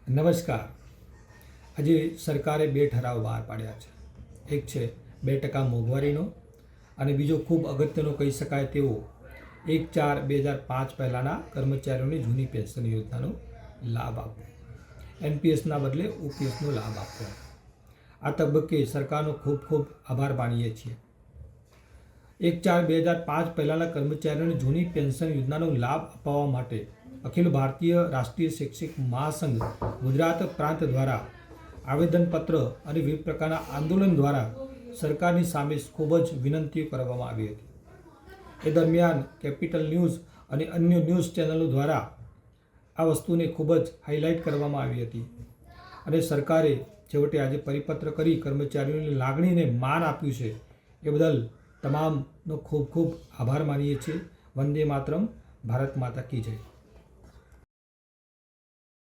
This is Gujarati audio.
નમસ્કાર। આજે સરકારે બે ઠરાવ બહાર પાડ્યા છે। એક છે 2% મોંઘવારીનો અને બીજો ખૂબ અગત્યનો કહી શકાય તેવો 1/4/2005 પહેલાંના કર્મચારીઓની જૂની પેન્શન યોજનાનો લાભ આપવો, એનપીએસના બદલે ઓપીએસનો લાભ આપવો। આ તબક્કે સરકારનો ખૂબ ખૂબ આભાર માનીએ છીએ। 1/4/2005 પહેલાંના કર્મચારીઓની જૂની પેન્શન યોજનાનો લાભ અપાવવા માટે અખિલ ભારતીય રાષ્ટ્રીય શૈક્ષિક મહાસંઘ ગુજરાત પ્રાંત દ્વારા આવેદનપત્ર અને વિવિધ પ્રકારના આંદોલન દ્વારા સરકારની સામે ખૂબ જ વિનંતીઓ કરવામાં આવી હતી। એ દરમિયાન કેપિટલ ન્યૂઝ અને અન્ય ન્યૂઝ ચેનલો દ્વારા આ વસ્તુને ખૂબ જ હાઇલાઇટ કરવામાં આવી હતી અને સરકારે છેવટે આજે પરિપત્ર કરી કર્મચારીઓની લાગણીને માન આપ્યું છે। એ બદલ તમામનો ખૂબ ખૂબ આભાર માનીએ છીએ। વંદે માતરમ, ભારત માતા કી જય।